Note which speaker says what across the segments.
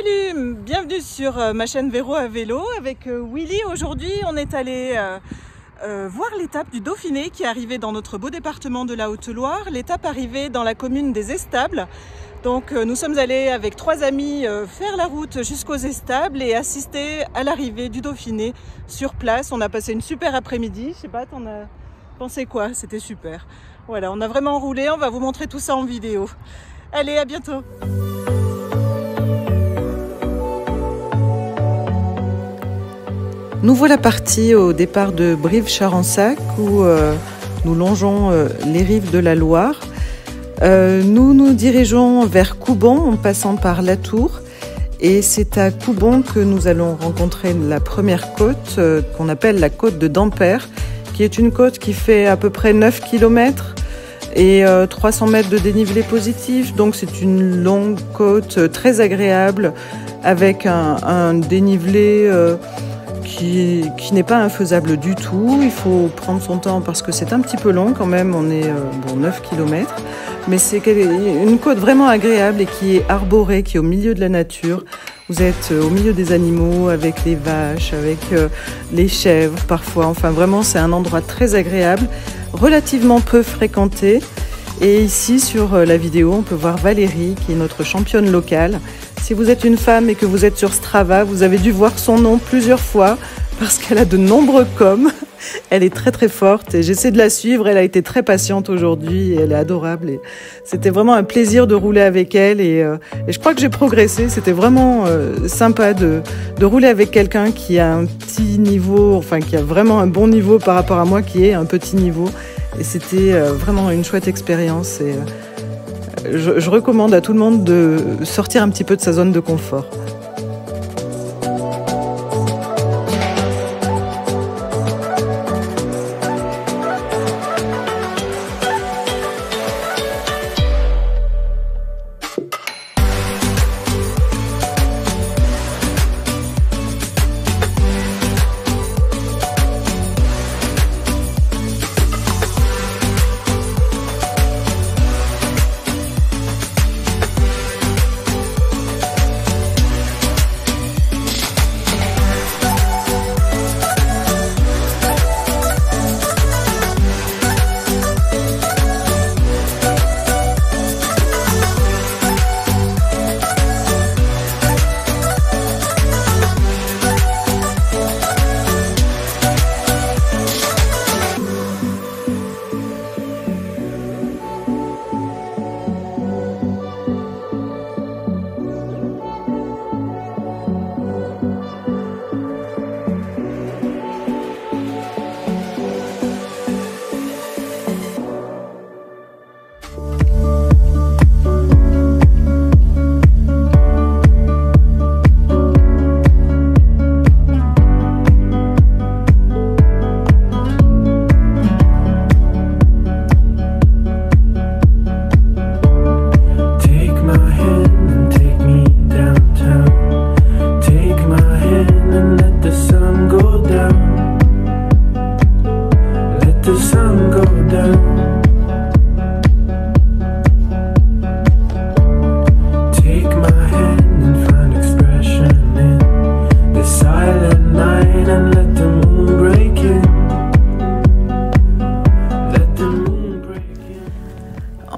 Speaker 1: Salut, bienvenue sur ma chaîne Véro à vélo avec Willy. Aujourd'hui, on est allé voir l'étape du Dauphiné qui est arrivée dans notre beau département de la Haute-Loire. L'étape arrivée dans la commune des Estables. Donc nous sommes allés avec 3 amis faire la route jusqu'aux Estables et assister à l'arrivée du Dauphiné sur place. On a passé une super après-midi. Je sais pas, t'en as pensé quoi? C'était super. Voilà, on a vraiment roulé. On va vous montrer tout ça en vidéo. Allez, à bientôt. Nous voilà partis au départ de Brive-Charensac où nous longeons les rives de la Loire. Nous nous dirigeons vers Coubon en passant par Latour et c'est à Coubon que nous allons rencontrer la première côte qu'on appelle la côte de Dampert, qui est une côte qui fait à peu près 9 km et 300 mètres de dénivelé positif. Donc c'est une longue côte très agréable avec un dénivelé qui n'est pas infaisable du tout. Il faut prendre son temps parce que c'est un petit peu long quand même, on est 9 km. Mais c'est une côte vraiment agréable et qui est arborée, qui est au milieu de la nature. Vous êtes au milieu des animaux, avec les vaches, avec les chèvres parfois. Enfin vraiment, c'est un endroit très agréable, relativement peu fréquenté. Et ici, sur la vidéo, on peut voir Valérie, qui est notre championne locale. Si vous êtes une femme et que vous êtes sur Strava, vous avez dû voir son nom plusieurs fois parce qu'elle a de nombreux coms. Elle est très très forte et j'essaie de la suivre. Elle a été très patiente aujourd'hui et elle est adorable. Et c'était vraiment un plaisir de rouler avec elle et je crois que j'ai progressé. C'était vraiment sympa de rouler avec quelqu'un qui a un petit niveau, enfin qui a vraiment un bon niveau par rapport à moi qui est un petit niveau. Et c'était vraiment une chouette expérience et je recommande à tout le monde de sortir un petit peu de sa zone de confort.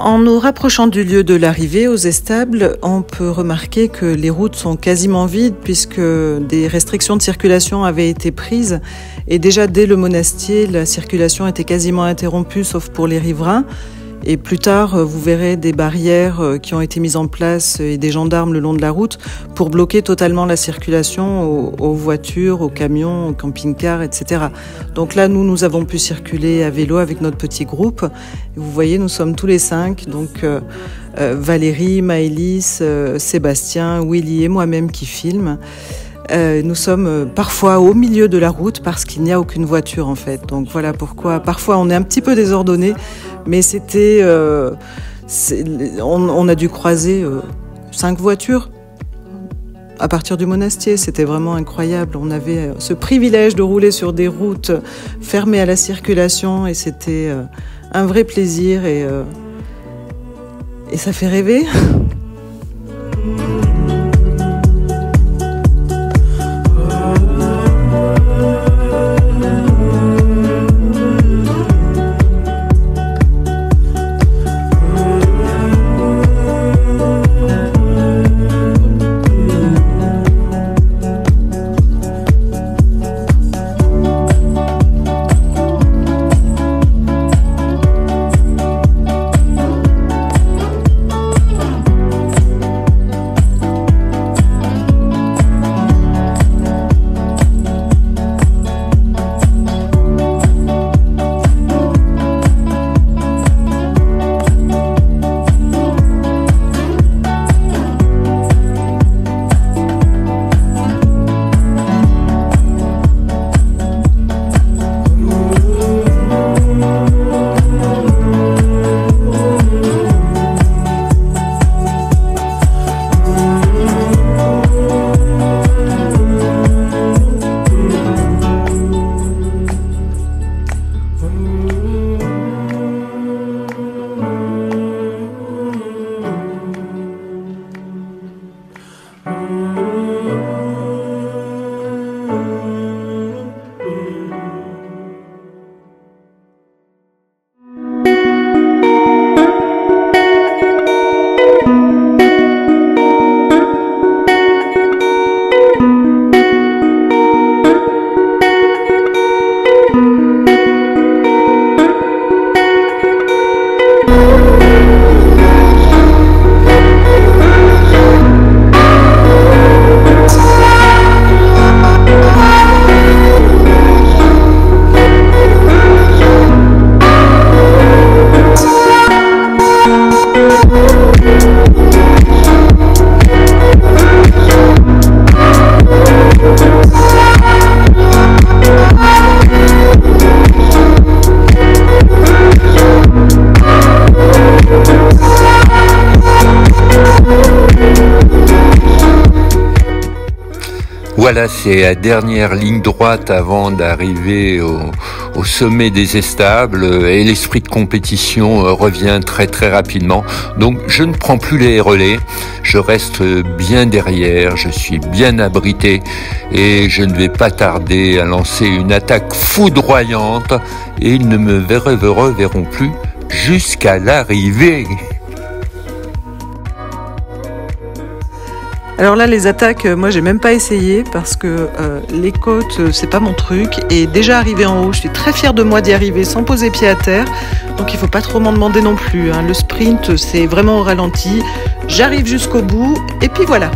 Speaker 1: En nous rapprochant du lieu de l'arrivée aux Estables, on peut remarquer que les routes sont quasiment vides puisque des restrictions de circulation avaient été prises et déjà dès le Monastier, la circulation était quasiment interrompue sauf pour les riverains. Et plus tard, vous verrez des barrières qui ont été mises en place et des gendarmes le long de la route pour bloquer totalement la circulation aux voitures, aux camions, aux camping-cars, etc. Donc là, nous avons pu circuler à vélo avec notre petit groupe. Vous voyez, nous sommes tous les 5, donc Valérie, Maëlys, Sébastien, Willy et moi-même qui filment. Nous sommes parfois au milieu de la route parce qu'il n'y a aucune voiture en fait. Donc voilà pourquoi parfois on est un petit peu désordonné, mais c'était, on a dû croiser 5 voitures à partir du Monastier. C'était vraiment incroyable. On avait ce privilège de rouler sur des routes fermées à la circulation et c'était un vrai plaisir et ça fait rêver.
Speaker 2: Voilà, c'est la dernière ligne droite avant d'arriver au sommet des estables et l'esprit de compétition revient très très rapidement. Donc je ne prends plus les relais, je reste bien derrière, je suis bien abrité et je ne vais pas tarder à lancer une attaque foudroyante et ils ne me reverront plus jusqu'à l'arrivée.
Speaker 1: Alors là, les attaques, moi, j'ai même pas essayé parce que les côtes, c'est pas mon truc. Et déjà arrivé en haut, je suis très fière de moi d'y arriver sans poser pied à terre. Donc il faut pas trop m'en demander non plus, hein. Le sprint, c'est vraiment au ralenti. J'arrive jusqu'au bout et puis voilà.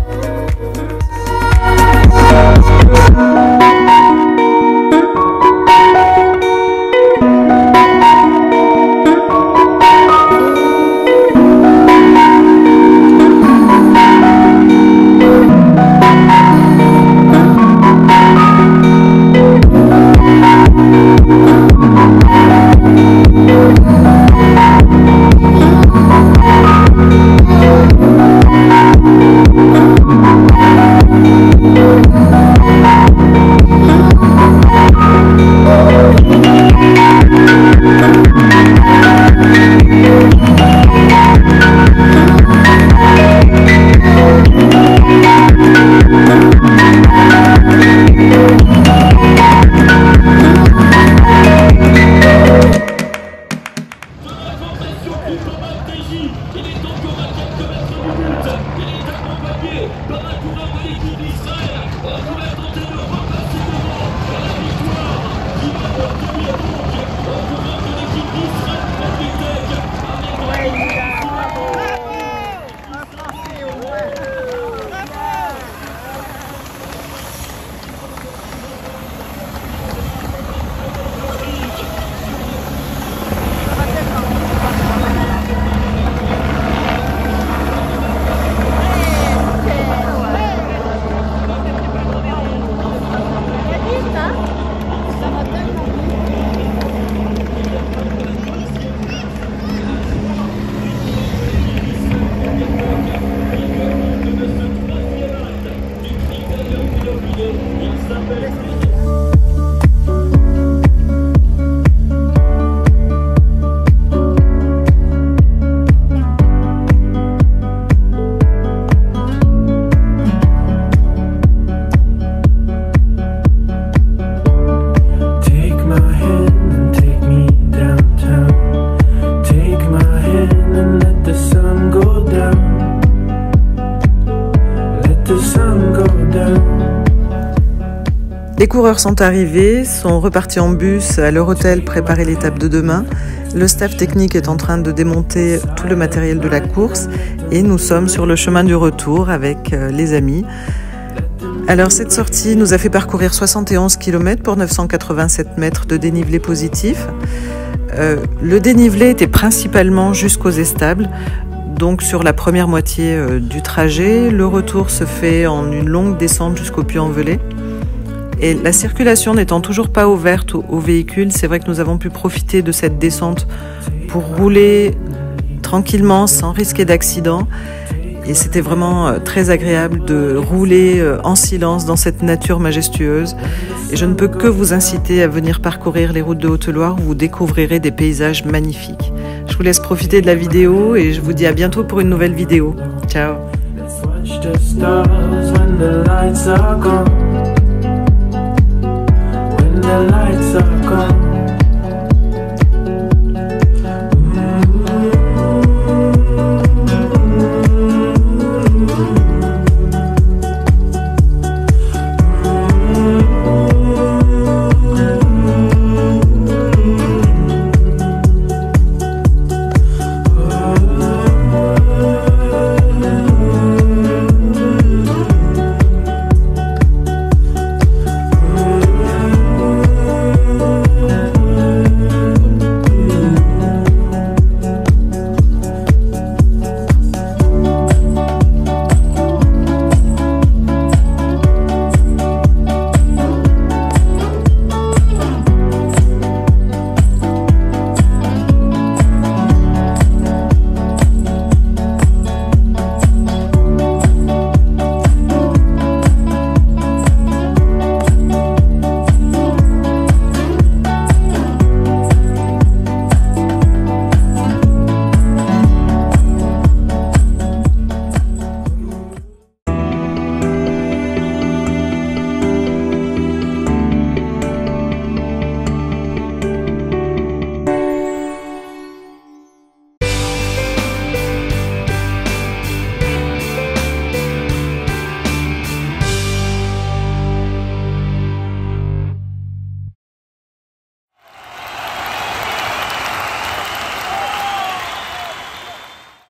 Speaker 1: Les coureurs sont arrivés, sont repartis en bus à leur hôtel préparer l'étape de demain. Le staff technique est en train de démonter tout le matériel de la course et nous sommes sur le chemin du retour avec les amis. Alors cette sortie nous a fait parcourir 71 km pour 987 mètres de dénivelé positif. Le dénivelé était principalement jusqu'aux estables. Donc sur la première moitié du trajet, le retour se fait en une longue descente jusqu'au Puy-en-Velay. Et la circulation n'étant toujours pas ouverte aux véhicules, c'est vrai que nous avons pu profiter de cette descente pour rouler tranquillement sans risquer d'accident. Et c'était vraiment très agréable de rouler en silence dans cette nature majestueuse. Et je ne peux que vous inciter à venir parcourir les routes de Haute-Loire où vous découvrirez des paysages magnifiques. Je vous laisse profiter de la vidéo et je vous dis à bientôt pour une nouvelle vidéo. Ciao! The lights are gone.